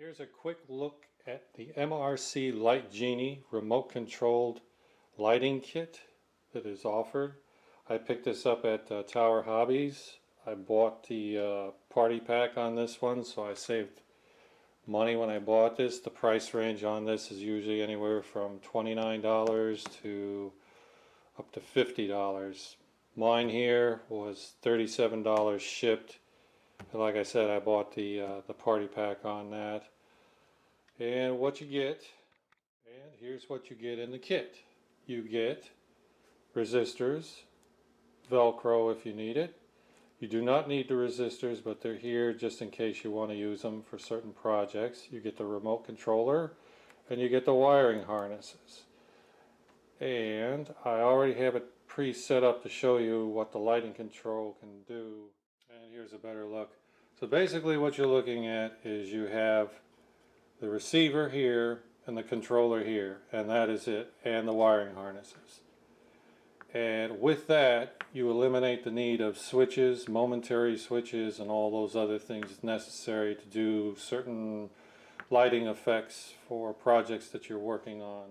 Here's a quick look at the MRC Light Genie remote controlled lighting kit that is offered. I picked this up at Tower Hobbies. I bought the party pack on this one, so I saved money when I bought this. The price range on this is usually anywhere from $29 to up to $50. Mine here was $37 shipped. And like I said, I bought the party pack on that. And what you get, and here's what you get in the kit. You get resistors, Velcro if you need it. You do not need the resistors, but they're here just in case you want to use them for certain projects. You get the remote controller, and you get the wiring harnesses. And I already have it pre-set up to show you what the lighting control can do. And here's a better look. So basically what you're looking at is you have the receiver here and the controller here, and that is it, and the wiring harnesses. And with that, you eliminate the need of switches, momentary switches, and all those other things necessary to do certain lighting effects for projects that you're working on.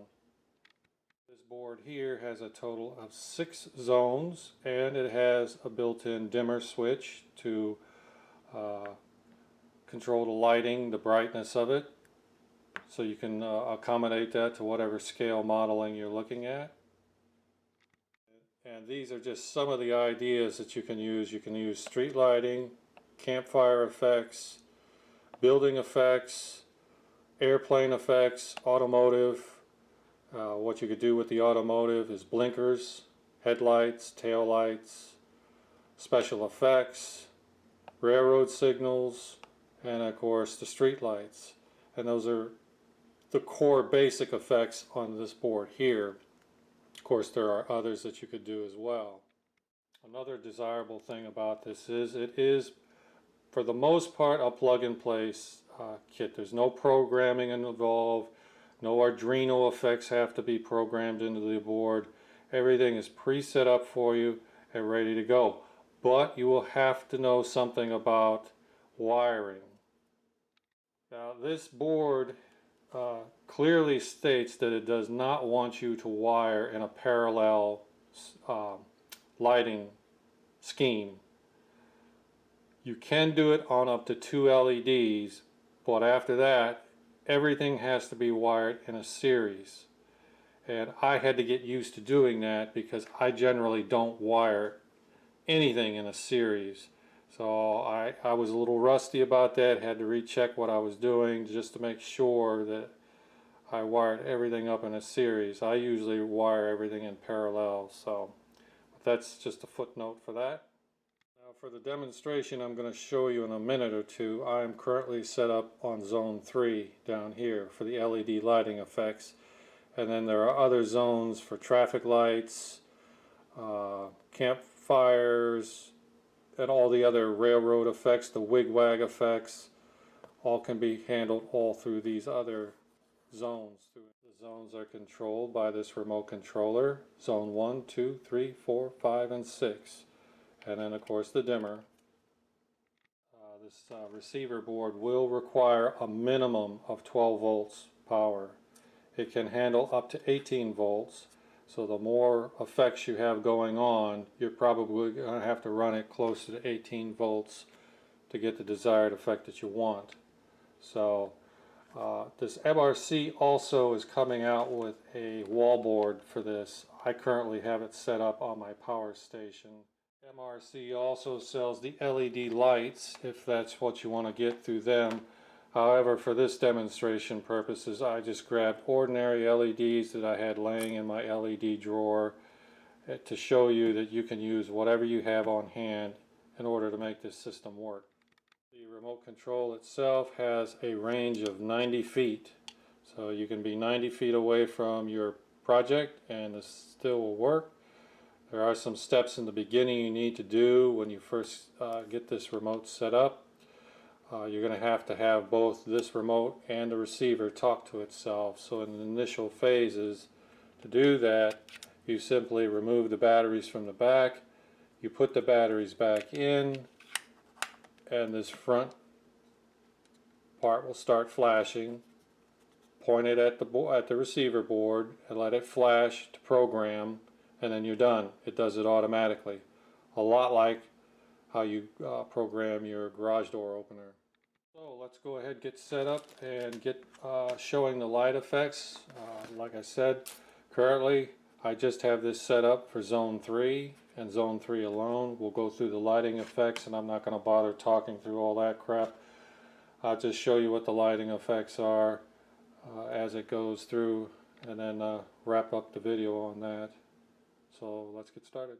This board here has a total of 6 zones, and it has a built-in dimmer switch to control the lighting, the brightness of it, so you can accommodate that to whatever scale modeling you're looking at. And these are just some of the ideas that you can use. You can use street lighting, campfire effects, building effects, airplane effects, automotive. What you could do with the automotive is blinkers, headlights, tail lights, special effects, railroad signals, and of course the street lights. And those are the core basic effects on this board here. Of course, there are others that you could do as well. Another desirable thing about this is it is, for the most part, a plug-and-play kit. There's no programming involved. No Arduino effects have to be programmed into the board. Everything is pre-set up for you and ready to go. But you will have to know something about wiring. Now, this board clearly states that it does not want you to wire in a parallel lighting scheme. You can do it on up to 2 LEDs, but after that everything has to be wired in a series. And I had to get used to doing that because I generally don't wire anything in a series. So I was a little rusty about that, had to recheck what I was doing just to make sure that I wired everything up in a series. I usually wire everything in parallel, so that's just a footnote for that. Now for the demonstration I'm going to show you in a minute or two, I am currently set up on zone 3 down here for the LED lighting effects. And then there are other zones for traffic lights, campfires, and all the other railroad effects, the wig-wag effects, all can be handled all through these other zones. The zones are controlled by this remote controller, zone 1, 2, 3, 4, 5, and 6. And then of course the dimmer. This receiver board will require a minimum of 12 volts power. It can handle up to 18 volts. So the more effects you have going on, you're probably going to have to run it close to 18 volts to get the desired effect that you want. So this MRC also is coming out with a wall board for this. I currently have it set up on my power station. MRC also sells the LED lights if that's what you want to get through them. However, for this demonstration purposes, I just grabbed ordinary LEDs that I had laying in my LED drawer to show you that you can use whatever you have on hand in order to make this system work. The remote control itself has a range of 90 feet. So you can be 90 feet away from your project and this still will work. There are some steps in the beginning you need to do when you first get this remote set up. You're going to have both this remote and the receiver talk to itself. So in the initial phases, to do that, you simply remove the batteries from the back, you put the batteries back in, and this front part will start flashing. Point it at the receiver board and let it flash to program, and then you're done. It does it automatically. A lot like how you program your garage door opener. So let's go ahead and get set up and get showing the light effects. Like I said, currently I just have this set up for zone 3 and zone 3 alone. We'll go through the lighting effects, and I'm not going to bother talking through all that crap. I'll just show you what the lighting effects are as it goes through, and then wrap up the video on that. So let's get started.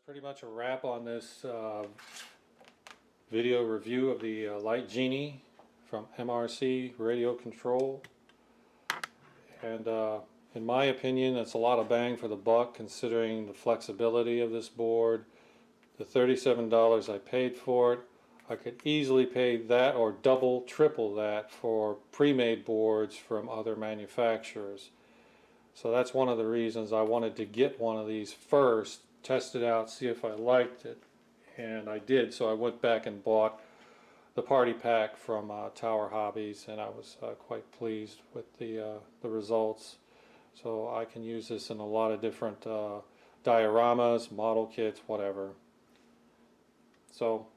Pretty much a wrap on this video review of the Light Genie from MRC Radio Control. And in my opinion, it's a lot of bang for the buck considering the flexibility of this board. The $37 I paid for it, I could easily pay that or double, triple that for pre-made boards from other manufacturers. So that's one of the reasons I wanted to get one of these first, test it out, see if I liked it, and I did. So I went back and bought the party pack from Tower Hobbies, and I was quite pleased with the results. So I can use this in a lot of different dioramas, model kits, whatever. So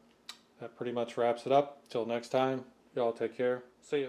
that pretty much wraps it up. Till next time, y'all take care. See ya.